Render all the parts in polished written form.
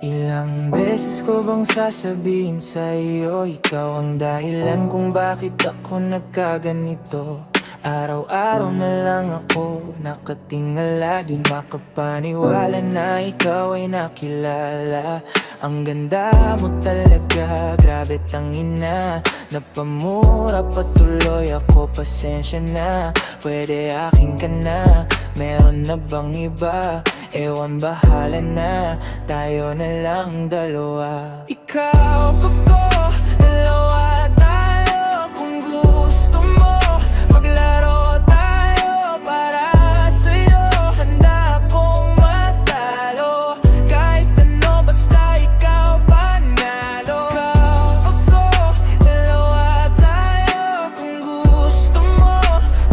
Ilang beses ko bang sasabihin sa'yo, ikaw ang dahilan kung bakit ako nagkaganito. Araw-araw na lang ako nakatingala, di makapaniwala na ikaw ay nakilala. Ang ganda mo talaga, grabe tangina. Napamura patuloy ako, pasensya na. Pwede akin ka na, meron na bang iba? Ewan, bahala na, tayo na lang dalawa. Ikaw, ako, dalawa tayo. Kung gusto mo, maglaro tayo. Para sa'yo, handa akong matalo. Kahit ano, basta ikaw panalo. Ikaw, ako, dalawa tayo. Kung gusto mo,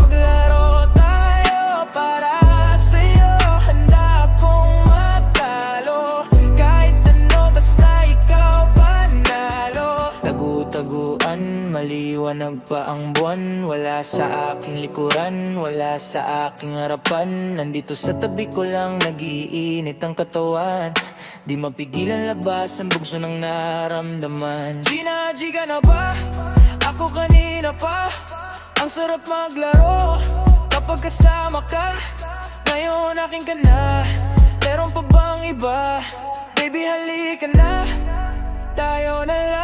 maglaro tayo. Para sa'yo, handa akong matalo. Kahit ano, basta ikaw panalo. Tagu-taguan, maliwanag pa ang buwan. Wala sa aking likuran, wala sa aking harapan. Nandito sa tabi ko lang, nag-iinit ang katawan. Di mapigilan labas ang bugso ng nararamdaman. Gina, ka na ba? Ako kanina pa. Ang sarap maglaro kapag kasama ka. Ngayon akin ka na, meron pa bang iba? Baby, halika na, tayo na lang.